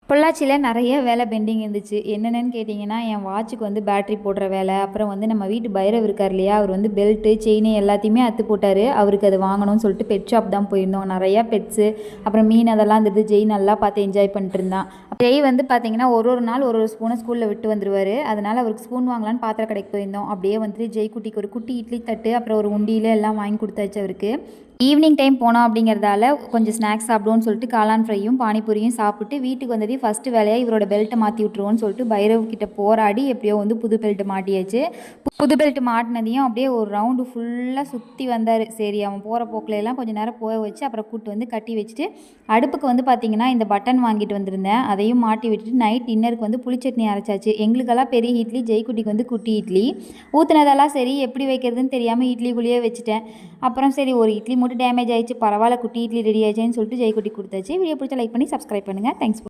பொள்ளாச்சியில் நிறைய வேலை பெண்டிங் இருந்துச்சு. என்னென்னு கேட்டிங்கன்னா, என் வாட்சுக்கு வந்து பேட்ரி போடுற வேலை, அப்புறம் வந்து நம்ம வீட்டு பைரவ் இருக்கார் இல்லையா, அவர் வந்து பெல்ட்டு செயின் எல்லாத்தையுமே அத்து போட்டார். அவருக்கு அது வாங்கணும்னு சொல்லிட்டு பெட் ஷாப் தான் போயிருந்தோம். நிறையா பெட்ஸு, அப்புறம் மீன் அதெல்லாம் இருந்தது. ஜெய் நல்லா பார்த்து என்ஜாய் பண்ணிட்டு இருந்தான். ஜெய் வந்து பார்த்தீங்கன்னா ஒரு நாள் ஒரு ஸ்பூனை ஸ்கூலில் விட்டு வந்துடுவார். அதனால் அவருக்கு ஸ்பூன் வாங்கலான்னு பாத்திர கடைக்கு போயிருந்தோம். அப்படியே வந்துட்டு ஜெய் குட்டிக்கு ஒரு குட்டி இட்லி தட்டு, அப்புறம் ஒரு உண்டியில் எல்லாம் வாங்கி கொடுத்தாச்சு அவருக்கு. ஈவினிங் டைம் போனோம் அப்படிங்கிறதால கொஞ்சம் ஸ்நாக்ஸ் சாப்பிடுவோன்னு சொல்லிட்டு காளான் ஃப்ரையும் பானிபூரியும் சாப்பிட்டு வீட்டுக்கு வந்ததையும் ஃபஸ்ட்டு வேலையாக இவரோட பெல்ட்டை மாற்றி விட்ருவோன்னு சொல்லிட்டு பைரவ் கிட்ட போராடி எப்படியோ வந்து புது பெல்ட் மாட்டியாச்சு. புது பெல்ட் மாட்டினதையும் அப்படியே ஒரு ரவுண்டு ஃபுல்லாக சுற்றி வந்தார். சரி அவன் போகிற போக்கில் எல்லாம் கொஞ்சம் நேரம் போக வச்சு அப்புறம் கூப்பிட்டு வந்து கட்டி வச்சுட்டு அடுப்புக்கு வந்து பார்த்திங்கன்னா இந்த பட்டன் வாங்கிட்டு வந்திருந்தேன். அதையும் மாட்டி விட்டுட்டு நைட் டின்னருக்கு வந்து புளிச்சட்னி அரைச்சாச்சு. எங்களுக்கெல்லாம் பெரிய இட்லி, ஜெய்குட்டிக்கு வந்து குட்டி இட்லி. ஊற்றுனதெல்லாம் சரி எப்படி வைக்கிறதுன்னு தெரியாமல் இட்லிக்குள்ளேயே வச்சுட்டேன். அப்புறம் சரி ஒரு இட்லி மட்டும் டேமேஜ் ஆயிடுச்சு, பரவாயில்ல குட்டி இட்லி ரெடி ஆயிடுச்சேன்னு சொல்லிட்டு ஜெய்குட்டி கொடுத்தாச்சு. வீடியோ பிடிச்சா லைக் பண்ணி சப்ஸ்கிரைப் பண்ணுங்கள். தேங்க்ஸ்.